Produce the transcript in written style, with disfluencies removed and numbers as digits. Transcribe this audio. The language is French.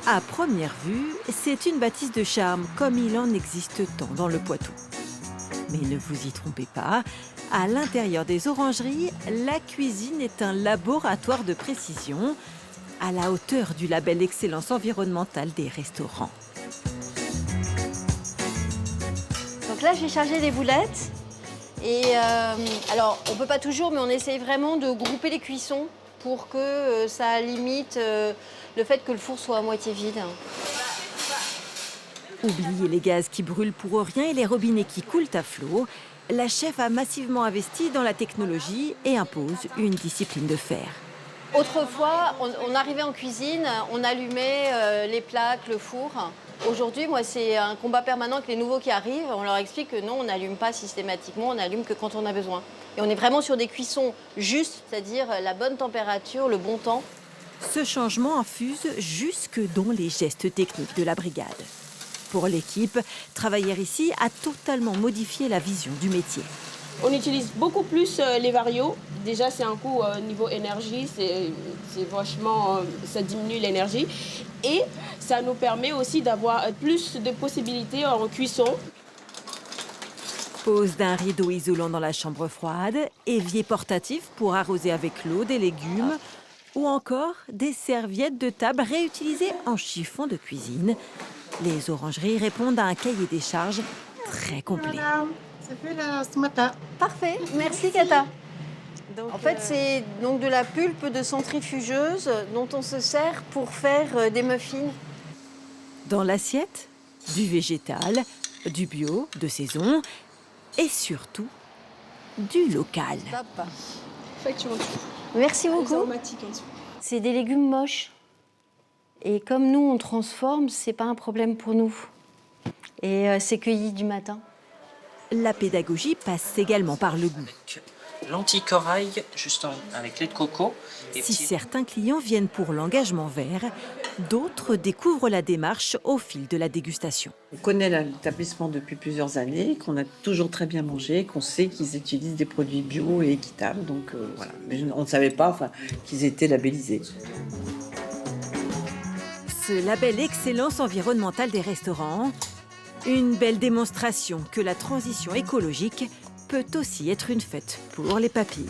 À première vue, c'est une bâtisse de charme, comme il en existe tant dans le Poitou. Mais ne vous y trompez pas, à l'intérieur des orangeries, la cuisine est un laboratoire de précision, à la hauteur du label Excellence environnementale des restaurants. Donc là, j'ai chargé les boulettes. Et alors, on peut pas toujours, mais on essaye vraiment de grouper les cuissons pour que ça limite le fait que le four soit à moitié vide. Oubliez les gaz qui brûlent pour rien et les robinets qui coulent à flot. La chef a massivement investi dans la technologie et impose une discipline de fer. Autrefois, on arrivait en cuisine, on allumait les plaques, le four. Aujourd'hui, moi, c'est un combat permanent avec les nouveaux qui arrivent. On leur explique que non, on n'allume pas systématiquement, on n'allume que quand on a besoin. Et on est vraiment sur des cuissons justes, c'est-à-dire la bonne température, le bon temps. Ce changement infuse jusque dans les gestes techniques de la brigade. Pour l'équipe, travailler ici a totalement modifié la vision du métier. On utilise beaucoup plus les varios. Déjà, c'est un coût niveau énergie, c'est vachement, ça diminue l'énergie. Et ça nous permet aussi d'avoir plus de possibilités en cuisson. Pose d'un rideau isolant dans la chambre froide, évier portatif pour arroser avec l'eau des légumes, ou encore des serviettes de table réutilisées en chiffon de cuisine. Les orangeries répondent à un cahier des charges très complet. Ça fait là ce matin. Parfait, merci Kata. En fait, c'est donc de la pulpe de centrifugeuse dont on se sert pour faire des muffins. Dans l'assiette, du végétal, du bio, de saison et surtout du local. Top. Effectivement, Merci les beaucoup. aromatiques en dessous. C'est des légumes moches. Et comme nous, on transforme, c'est pas un problème pour nous. Et c'est cueilli du matin. La pédagogie passe également par le goût. Lentilles corail, juste avec lait de coco. Si certains clients viennent pour l'engagement vert, d'autres découvrent la démarche au fil de la dégustation. On connaît l'établissement depuis plusieurs années, qu'on a toujours très bien mangé, qu'on sait qu'ils utilisent des produits bio et équitables. Donc voilà. Mais on ne savait pas qu'ils étaient labellisés. Ce label Excellence environnementale des restaurants, une belle démonstration que la transition écologique peut aussi être une fête pour les papilles.